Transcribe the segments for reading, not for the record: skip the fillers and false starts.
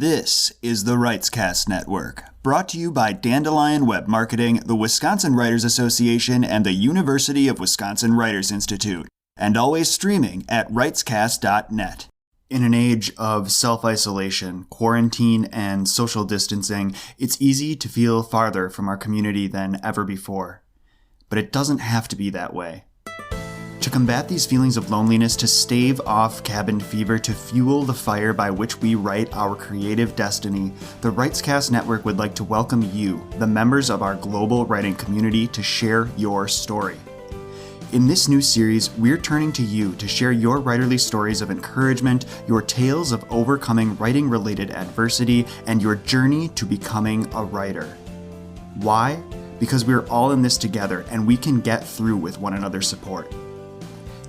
This is the WritesCast Network, brought to you by Dandelion Web Marketing, the Wisconsin Writers Association, and the University of Wisconsin Writers Institute, and always streaming at writescast.net. In an age of self-isolation, quarantine, and social distancing, it's easy to feel farther from our community than ever before. But it doesn't have to be that way. To combat these feelings of loneliness, to stave off cabin fever, to fuel the fire by which we write our creative destiny, the WritesCast Network would like to welcome you, the members of our global writing community, to share your story. In this new series, we're turning to you to share your writerly stories of encouragement, your tales of overcoming writing-related adversity, and your journey to becoming a writer. Why? Because we're all in this together, and we can get through with one another's support.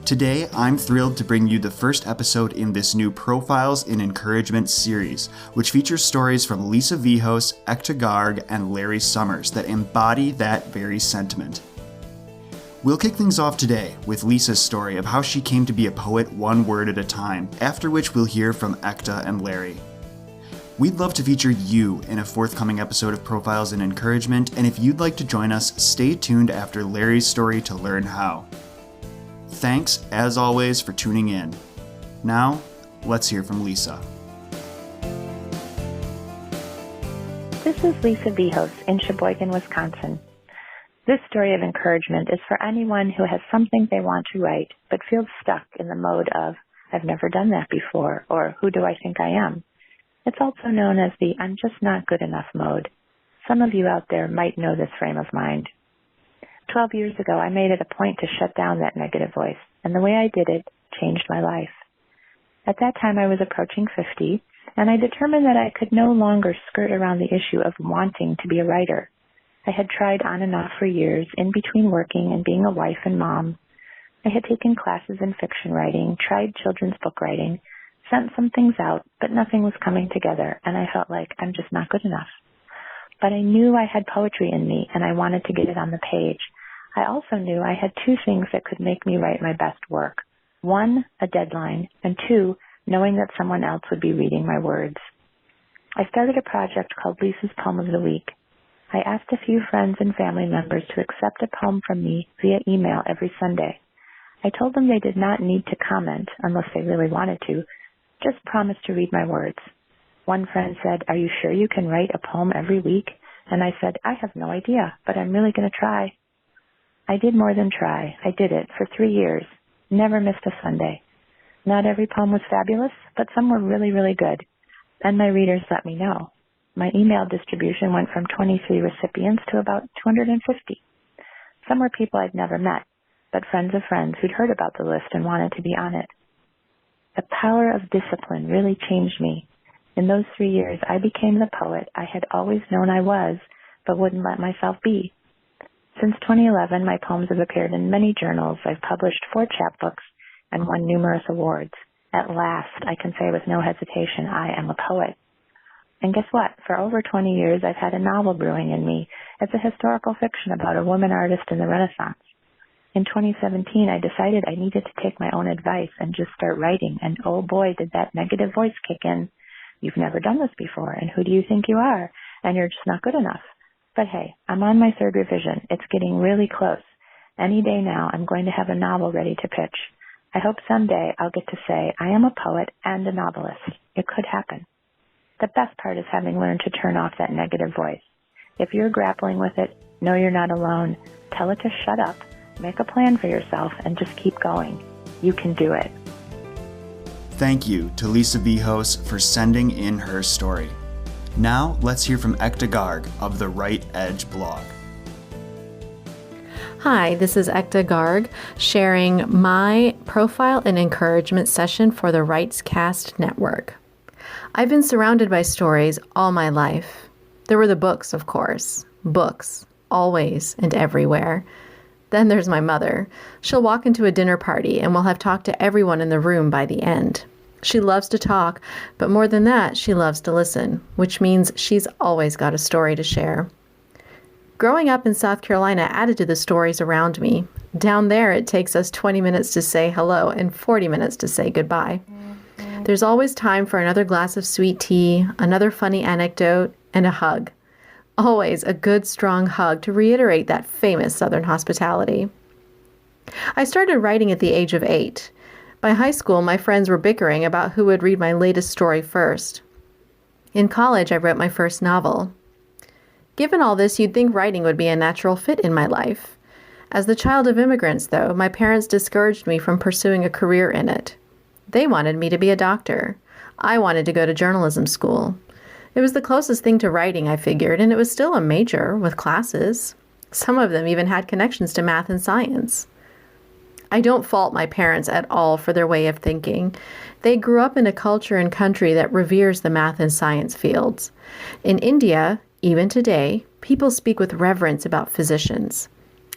Today, I'm thrilled to bring you the first episode in this new Profiles in Encouragement series, which features stories from Lisa Vihos, Ekta Garg, and Larry Sommers that embody that very sentiment. We'll kick things off today with Lisa's story of how she came to be a poet one word at a time, after which we'll hear from Ekta and Larry. We'd love to feature you in a forthcoming episode of Profiles in Encouragement, and if you'd like to join us, stay tuned after Larry's story to learn how. Thanks, as always, for tuning in. Now, let's hear from Lisa. This is Lisa Vihos in Sheboygan, Wisconsin. This story of encouragement is for anyone who has something they want to write, but feels stuck in the mode of, I've never done that before, or who do I think I am? It's also known as the I'm just not good enough mode. Some of you out there might know this frame of mind. 12 years ago, I made it a point to shut down that negative voice, and the way I did it changed my life. At that time, I was approaching 50, and I determined that I could no longer skirt around the issue of wanting to be a writer. I had tried on and off for years, in between working and being a wife and mom. I had taken classes in fiction writing, tried children's book writing, sent some things out, but nothing was coming together, and I felt like I'm just not good enough. But I knew I had poetry in me, and I wanted to get it on the page. I also knew I had two things that could make me write my best work. One, a deadline, and two, knowing that someone else would be reading my words. I started a project called Lisa's Poem of the Week. I asked a few friends and family members to accept a poem from me via email every Sunday. I told them they did not need to comment unless they really wanted to, just promise to read my words. One friend said, "Are you sure you can write a poem every week?" And I said, "I have no idea, but I'm really going to try." I did more than try. I did it for 3 years. Never missed a Sunday. Not every poem was fabulous, but some were really, really good. And my readers let me know. My email distribution went from 23 recipients to about 250. Some were people I'd never met, but friends of friends who'd heard about the list and wanted to be on it. The power of discipline really changed me. In those 3 years, I became the poet I had always known I was, but wouldn't let myself be. Since 2011, my poems have appeared in many journals. I've published 4 chapbooks and won numerous awards. At last, I can say with no hesitation, I am a poet. And guess what? For over 20 years, I've had a novel brewing in me. It's a historical fiction about a woman artist in the Renaissance. In 2017, I decided I needed to take my own advice and just start writing, and oh boy, did that negative voice kick in. You've never done this before, and who do you think you are? And you're just not good enough. But hey, I'm on my 3rd revision. It's getting really close. Any day now, I'm going to have a novel ready to pitch. I hope someday I'll get to say I am a poet and a novelist. It could happen. The best part is having learned to turn off that negative voice. If you're grappling with it, know you're not alone. Tell it to shut up, make a plan for yourself, and just keep going. You can do it. Thank you to Lisa Vihos for sending in her story. Now, let's hear from Ekta Garg of the Right Edge blog. Hi, this is Ekta Garg sharing my profile and encouragement session for the WritesCast Network. I've been surrounded by stories all my life. There were the books, of course. Books, always and everywhere. Then there's my mother. She'll walk into a dinner party and we'll have talked to everyone in the room by the end. She loves to talk, but more than that, she loves to listen, which means she's always got a story to share. Growing up in South Carolina added to the stories around me. Down there, it takes us 20 minutes to say hello and 40 minutes to say goodbye. There's always time for another glass of sweet tea, another funny anecdote, and a hug. Always a good, strong hug to reiterate that famous Southern hospitality. I started writing at the age of 8. By high school, my friends were bickering about who would read my latest story first. In college, I wrote my first novel. Given all this, you'd think writing would be a natural fit in my life. As the child of immigrants, though, my parents discouraged me from pursuing a career in it. They wanted me to be a doctor. I wanted to go to journalism school. It was the closest thing to writing, I figured, and it was still a major with classes. Some of them even had connections to math and science. I don't fault my parents at all for their way of thinking. They grew up in a culture and country that reveres the math and science fields. In India, even today, people speak with reverence about physicians.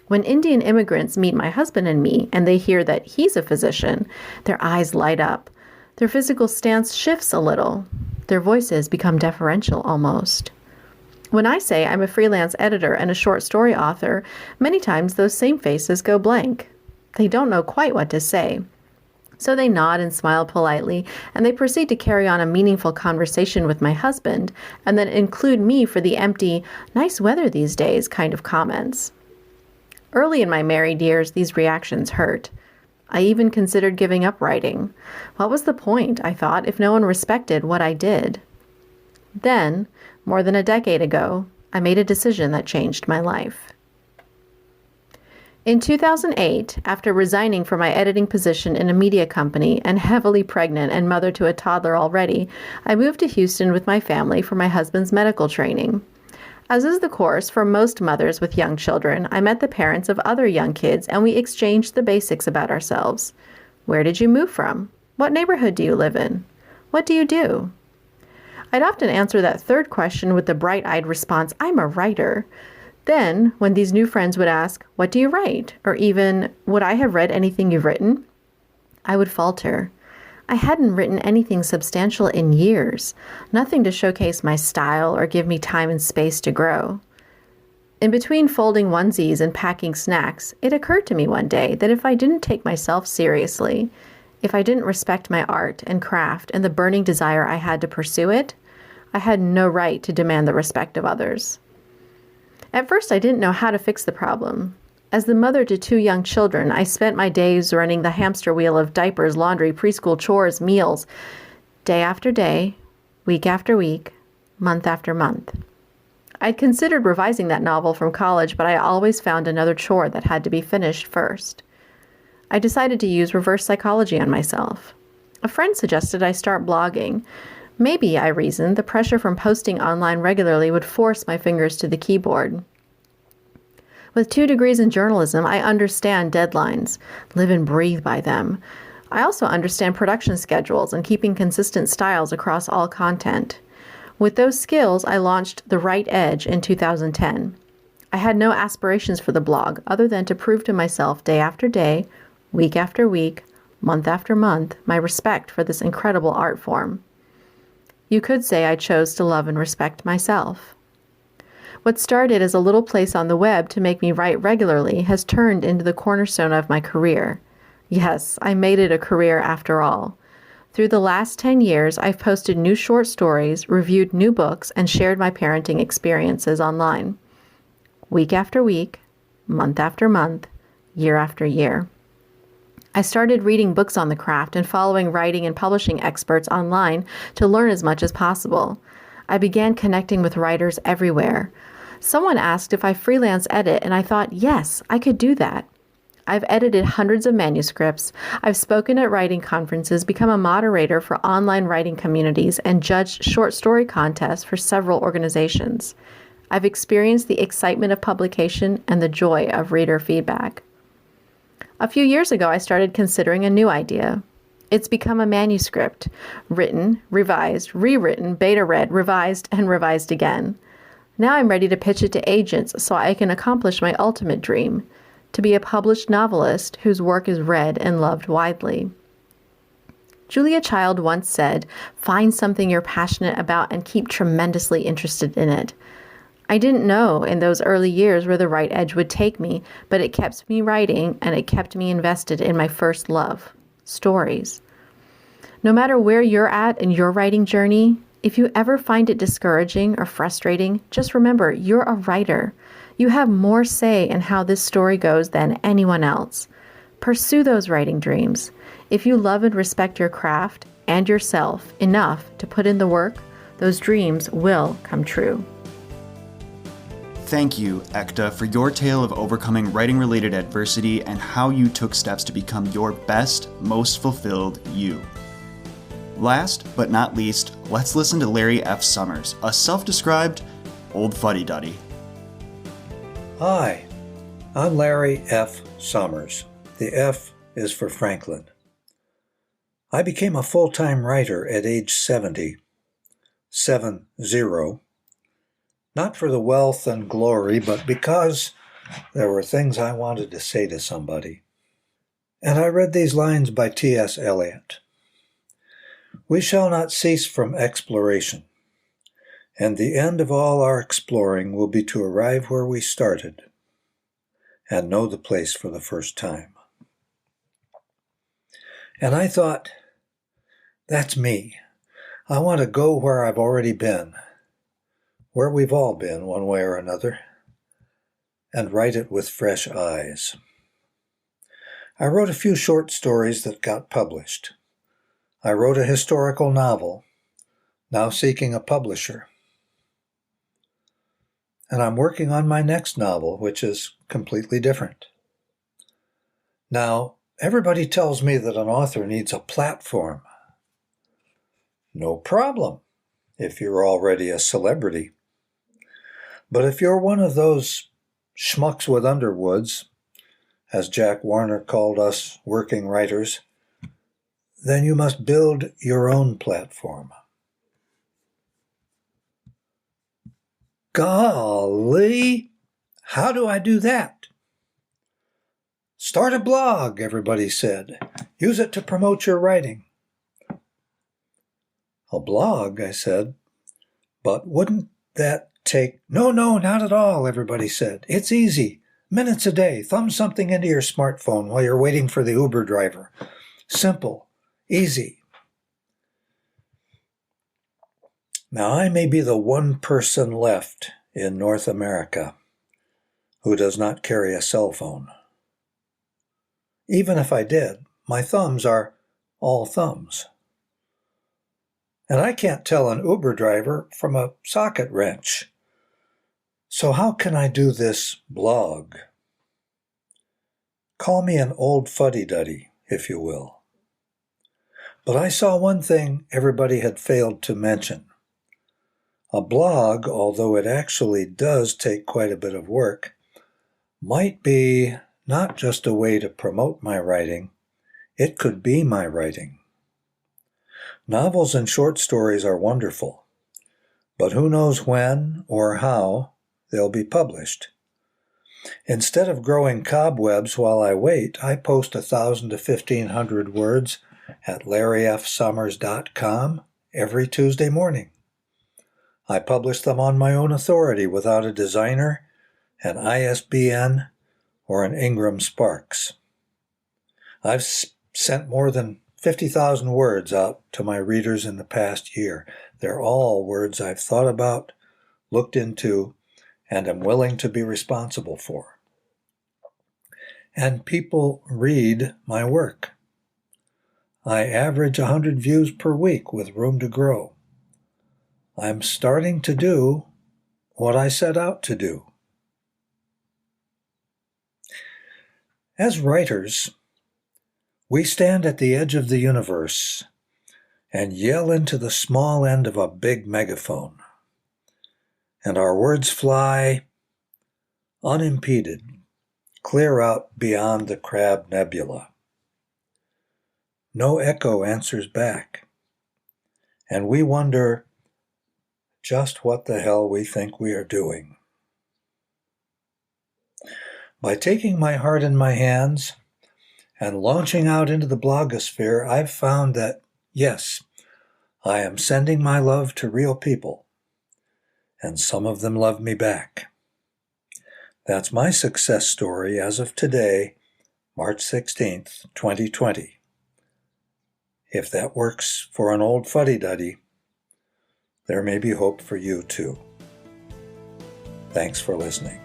When Indian immigrants meet my husband and me, and they hear that he's a physician, their eyes light up. Their physical stance shifts a little. Their voices become deferential almost. When I say I'm a freelance editor and a short story author, many times those same faces go blank. They don't know quite what to say. So they nod and smile politely, and they proceed to carry on a meaningful conversation with my husband, and then include me for the empty, nice weather these days kind of comments. Early in my married years, these reactions hurt. I even considered giving up writing. What was the point, I thought, if no one respected what I did? Then, more than a decade ago, I made a decision that changed my life. In 2008, after resigning from my editing position in a media company and heavily pregnant and mother to a toddler already, I moved to Houston with my family for my husband's medical training. As is the course for most mothers with young children, I met the parents of other young kids and we exchanged the basics about ourselves. Where did you move from? What neighborhood do you live in? What do you do? I'd often answer that third question with the bright-eyed response, I'm a writer. Then, when these new friends would ask, what do you write? Or even, would I have read anything you've written? I would falter. I hadn't written anything substantial in years, nothing to showcase my style or give me time and space to grow. In between folding onesies and packing snacks, it occurred to me one day that if I didn't take myself seriously, if I didn't respect my art and craft and the burning desire I had to pursue it, I had no right to demand the respect of others. At first, I didn't know how to fix the problem. As the mother to 2 young children, I spent my days running the hamster wheel of diapers, laundry, preschool chores, meals, day after day, week after week, month after month. I'd considered revising that novel from college, but I always found another chore that had to be finished first. I decided to use reverse psychology on myself. A friend suggested I start blogging. Maybe, I reasoned, the pressure from posting online regularly would force my fingers to the keyboard. With 2 degrees in journalism, I understand deadlines, live and breathe by them. I also understand production schedules and keeping consistent styles across all content. With those skills, I launched The Right Edge in 2010. I had no aspirations for the blog other than to prove to myself day after day, week after week, month after month, my respect for this incredible art form. You could say I chose to love and respect myself. What started as a little place on the web to make me write regularly has turned into the cornerstone of my career. Yes, I made it a career after all. Through the last 10 years, I've posted new short stories, reviewed new books, and shared my parenting experiences online. Week after week, month after month, year after year. I started reading books on the craft and following writing and publishing experts online to learn as much as possible. I began connecting with writers everywhere. Someone asked if I freelance edit, and I thought, yes, I could do that. I've edited hundreds of manuscripts. I've spoken at writing conferences, become a moderator for online writing communities, and judged short story contests for several organizations. I've experienced the excitement of publication and the joy of reader feedback. A few years ago, I started considering a new idea. It's become a manuscript, written, revised, rewritten, beta read, revised, and revised again. Now I'm ready to pitch it to agents so I can accomplish my ultimate dream, to be a published novelist whose work is read and loved widely. Julia Child once said, "Find something you're passionate about and keep tremendously interested in it." I didn't know in those early years where the right edge would take me, but it kept me writing and it kept me invested in my first love, stories. No matter where you're at in your writing journey, if you ever find it discouraging or frustrating, just remember you're a writer. You have more say in how this story goes than anyone else. Pursue those writing dreams. If you love and respect your craft and yourself enough to put in the work, those dreams will come true. Thank you, Ekta, for your tale of overcoming writing-related adversity and how you took steps to become your best, most fulfilled you. Last but not least, let's listen to Larry F. Sommers, a self-described old fuddy-duddy. Hi, I'm Larry F. Sommers. The F is for Franklin. I became a full-time writer at age 70, 7-0, not for the wealth and glory, but because there were things I wanted to say to somebody. And I read these lines by T.S. Eliot. We shall not cease from exploration, and the end of all our exploring will be to arrive where we started and know the place for the first time. And I thought, that's me. I want to go where I've already been, where we've all been one way or another, and write it with fresh eyes. I wrote a few short stories that got published. I wrote a historical novel, now seeking a publisher. And I'm working on my next novel, which is completely different. Now, everybody tells me that an author needs a platform. No problem, if you're already a celebrity. But if you're one of those schmucks with underwoods, as Jack Warner called us working writers, then you must build your own platform. Golly, how do I do that? Start a blog, everybody said. Use it to promote your writing. A blog, I said, but wouldn't that take... No, not at all, everybody said. It's easy. Minutes a day. Thumb something into your smartphone while you're waiting for the Uber driver. Simple. Easy. Now, I may be the one person left in North America who does not carry a cell phone. Even if I did, my thumbs are all thumbs. And I can't tell an Uber driver from a socket wrench. So how can I do this blog? Call me an old fuddy-duddy, if you will. But I saw one thing everybody had failed to mention. A blog, although it actually does take quite a bit of work, might be not just a way to promote my writing, it could be my writing. Novels and short stories are wonderful, but who knows when or how they'll be published. Instead of growing cobwebs while I wait, I post 1,000 to 1,500 words at larryfsommers.com every Tuesday morning. I publish them on my own authority without a designer, an ISBN, or an Ingram Sparks. I've sent more than 50,000 words out to my readers in the past year. They're all words I've thought about, looked into, and am willing to be responsible for. And people read my work. I average 100 views per week with room to grow. I'm starting to do what I set out to do. As writers, we stand at the edge of the universe and yell into the small end of a big megaphone, and our words fly unimpeded, clear out beyond the Crab Nebula. No echo answers back, and we wonder just what the hell we think we are doing. By taking my heart in my hands and launching out into the blogosphere, I've found that, yes, I am sending my love to real people, and some of them love me back. That's my success story as of today, March 16th, 2020. If that works for an old fuddy-duddy, there may be hope for you too. Thanks for listening.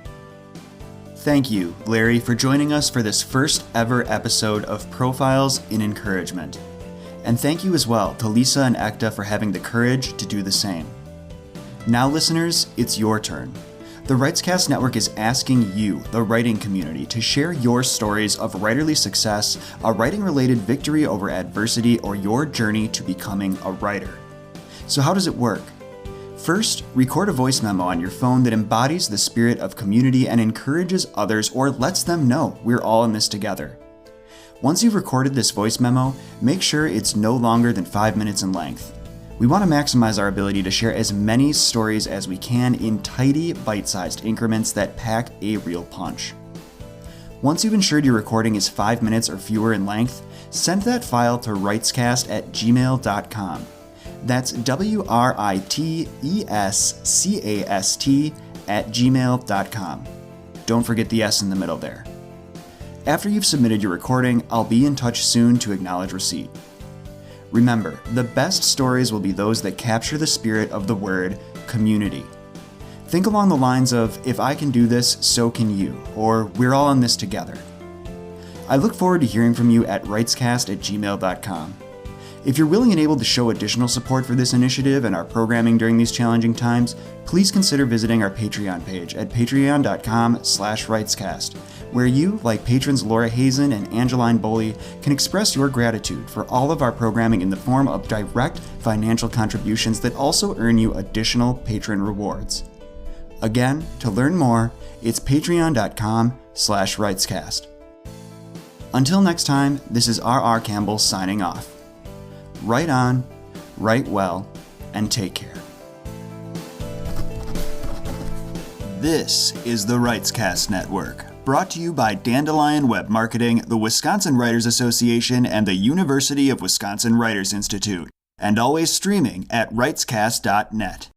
Thank you, Larry, for joining us for this first ever episode of Profiles in Encouragement. And thank you as well to Lisa and Ekta for having the courage to do the same. Now, listeners, it's your turn. The WritesCast Network is asking you, the writing community, to share your stories of writerly success, a writing-related victory over adversity, or your journey to becoming a writer. So how does it work? First, record a voice memo on your phone that embodies the spirit of community and encourages others or lets them know we're all in this together. Once you've recorded this voice memo, make sure it's no longer than 5 minutes in length. We want to maximize our ability to share as many stories as we can in tidy, bite-sized increments that pack a real punch. Once you've ensured your recording is 5 minutes or fewer in length, send that file to writescast@gmail.com. That's writescast@gmail.com. Don't forget the S in the middle there. After you've submitted your recording, I'll be in touch soon to acknowledge receipt. Remember, the best stories will be those that capture the spirit of the word community. Think along the lines of, if I can do this, so can you, or we're all in this together. I look forward to hearing from you at writescast@gmail.com. If you're willing and able to show additional support for this initiative and our programming during these challenging times, please consider visiting our Patreon page at patreon.com/writescast, where you, like patrons Laura Hazen and Angeline Boley, can express your gratitude for all of our programming in the form of direct financial contributions that also earn you additional patron rewards. Again, to learn more, it's patreon.com/writescast. Until next time, this is R.R. Campbell signing off. Write on, write well, and take care. This is the WritesCast Network, brought to you by Dandelion Web Marketing, the Wisconsin Writers Association, and the University of Wisconsin Writers Institute, and always streaming at writescast.net.